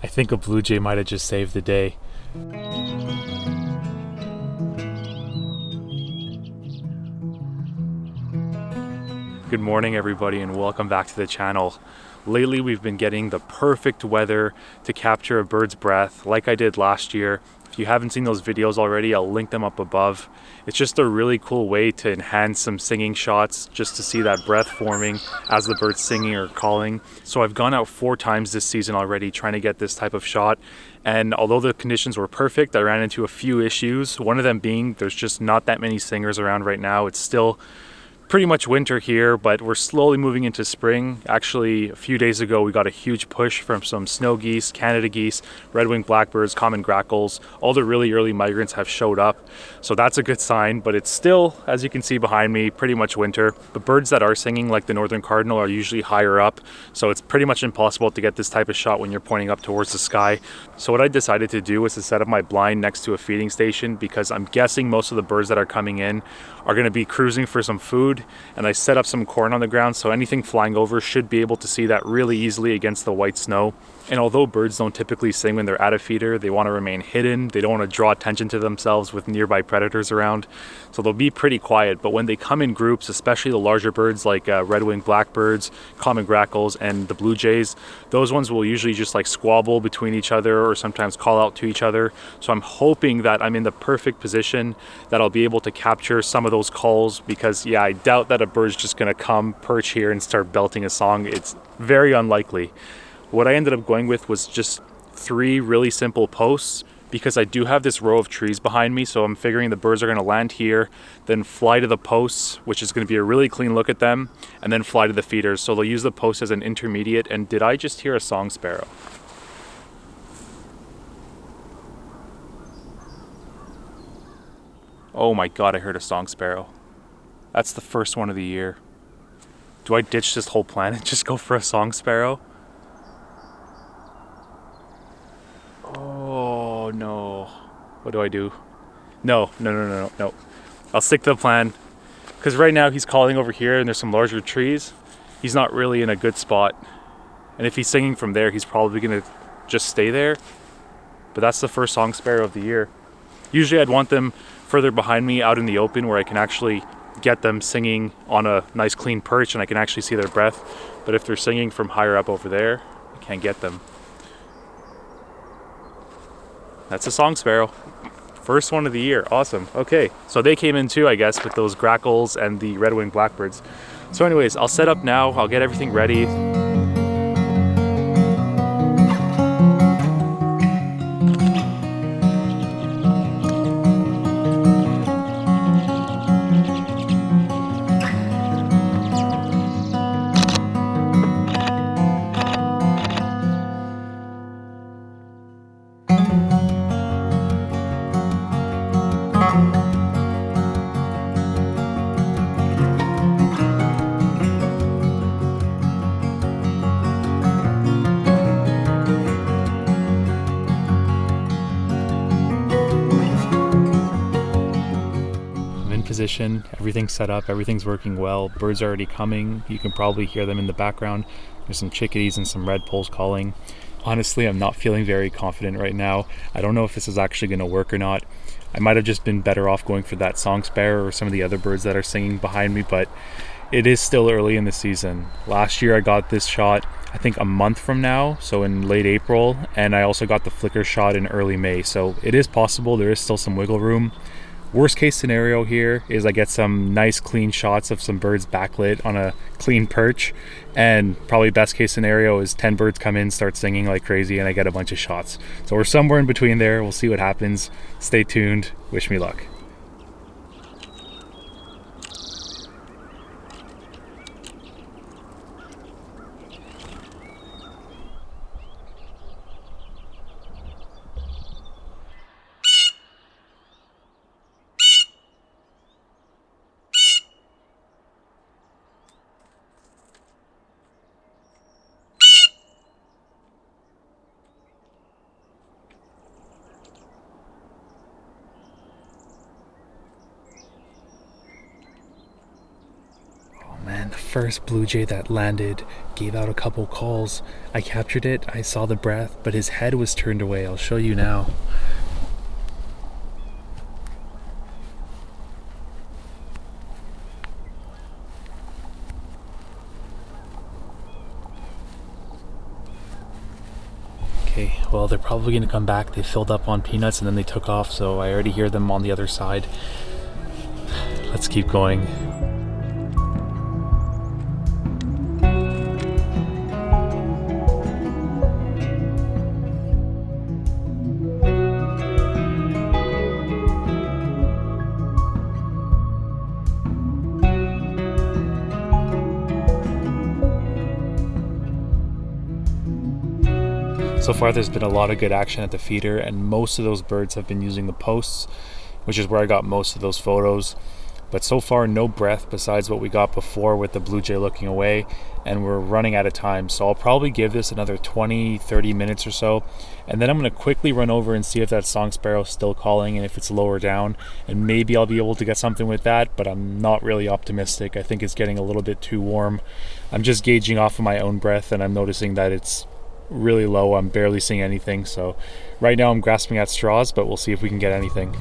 I think a blue jay might have just saved the day. Good morning everybody and welcome back to the channel. Lately we've been getting the perfect weather to capture a bird's breath like I did last year. If you haven't seen those videos already, I'll link them up above. It's just a really cool way to enhance some singing shots, just to see that breath forming as the bird's singing or calling. So I've gone out 4 times this season already trying to get this type of shot. And although the conditions were perfect, I ran into a few issues. One of them being there's just not that many singers around right now. It's still pretty much winter here, but we're slowly moving into spring. Actually, a few days ago, we got a huge push from some snow geese, Canada geese, red-winged blackbirds, common grackles. All the really early migrants have showed up. So that's a good sign, but it's still, as you can see behind me, pretty much winter. The birds that are singing, like the northern cardinal, are usually higher up. So it's pretty much impossible to get this type of shot when you're pointing up towards the sky. So what I decided to do was to set up my blind next to a feeding station, because I'm guessing most of the birds that are coming in are going to be cruising for some food. And I set up some corn on the ground, so anything flying over should be able to see that really easily against the white snow. And although birds don't typically sing when they're at a feeder, they want to remain hidden. They don't want to draw attention to themselves with nearby predators around. So they'll be pretty quiet. But when they come in groups, especially the larger birds like red-winged blackbirds, common grackles, and the blue jays, those ones will usually just like squabble between each other or sometimes call out to each other. So I'm hoping that I'm in the perfect position that I'll be able to capture some of those calls, because yeah, I doubt that a bird's just going to come perch here and start belting a song. It's very unlikely. What I ended up going with was just 3 really simple posts, because I do have this row of trees behind me, so I'm figuring the birds are going to land here, then fly to the posts, which is going to be a really clean look at them, and then fly to the feeders. So they'll use the post as an intermediate. And did I just hear a song sparrow? Oh my god, I heard a song sparrow. That's the first one of the year. Do I ditch this whole plan and just go for a song sparrow? Oh no. What do I do? No. I'll stick to the plan. Because right now he's calling over here and there's some larger trees. He's not really in a good spot. And if he's singing from there, he's probably going to just stay there. But that's the first song sparrow of the year. Usually I'd want them further behind me out in the open where I can actually get them singing on a nice clean perch and I can actually see their breath. But if they're singing from higher up over there, I can't get them. That's a song sparrow. First one of the year. Awesome. Okay, so they came in too, I guess, with those grackles and the red-winged blackbirds. So anyways, I'll set up now. I'll get everything ready. Position, everything's set up, everything's working well. Birds are already coming. You can probably hear them in the background. There's some chickadees and some redpolls calling. Honestly, I'm not feeling very confident right now. I don't know if this is actually going to work or not. I might have just been better off going for that song sparrow or some of the other birds that are singing behind me, but it is still early in the season. Last year I got this shot I think a month from now, so in late April, and I also got the flicker shot in early May, so it is possible. There is still some wiggle room. Worst case scenario here is I get some nice clean shots of some birds backlit on a clean perch, and probably best case scenario is 10 birds come in, start singing like crazy, and I get a bunch of shots. So we're somewhere in between there. We'll see what happens. Stay tuned. Wish me luck. first blue jay that landed, gave out a couple calls. I captured it, I saw the breath, but his head was turned away. I'll show you now. Okay, well, they're probably going to come back. They filled up on peanuts and then they took off, so I already hear them on the other side. Let's keep going. So far there's been a lot of good action at the feeder, and most of those birds have been using the posts, which is where I got most of those photos. But so far no breath besides what we got before with the blue jay looking away, and we're running out of time. So I'll probably give this another 20-30 minutes or so, and then I'm going to quickly run over and see if that song sparrow is still calling and if it's lower down, and maybe I'll be able to get something with that, but I'm not really optimistic. I think it's getting a little bit too warm. I'm just gauging off of my own breath and I'm noticing that it's really low. I'm barely seeing anything, so right now I'm grasping at straws, but we'll see if we can get anything.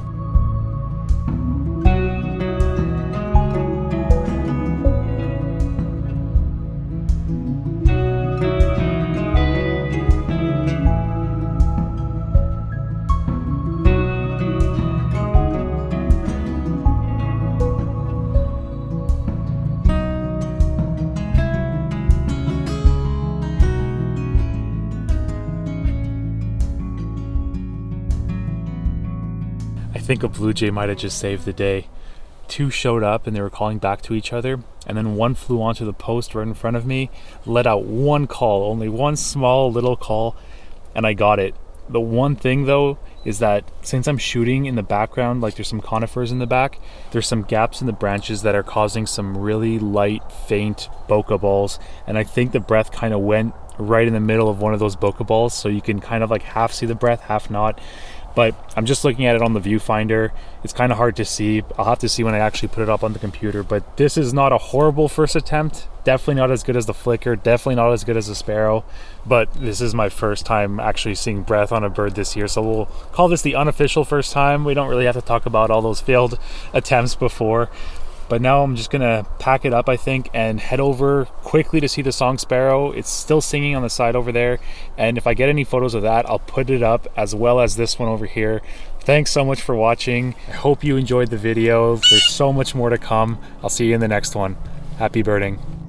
I think a blue jay might have just saved the day. Two showed up and they were calling back to each other, and then one flew onto the post right in front of me, let out one call, only one small little call, and I got it. The one thing though is that since I'm shooting in the background, like there's some conifers in the back, there's some gaps in the branches that are causing some really light, faint bokeh balls, and I think the breath kind of went right in the middle of one of those bokeh balls, so you can kind of like half see the breath, half not. But I'm just looking at it on the viewfinder. It's kind of hard to see. I'll have to see when I actually put it up on the computer. But this is not a horrible first attempt. Definitely not as good as the flicker. Definitely not as good as the sparrow. But this is my first time actually seeing breath on a bird this year. So we'll call this the unofficial first time. We don't really have to talk about all those failed attempts before. But now I'm just gonna pack it up, I think, and head over quickly to see the song sparrow. It's still singing on the side over there, and if I get any photos of that, I'll put it up, as well as this one over here. Thanks so much for watching. I hope you enjoyed the video. There's so much more to come. I'll see you in the next one. Happy birding.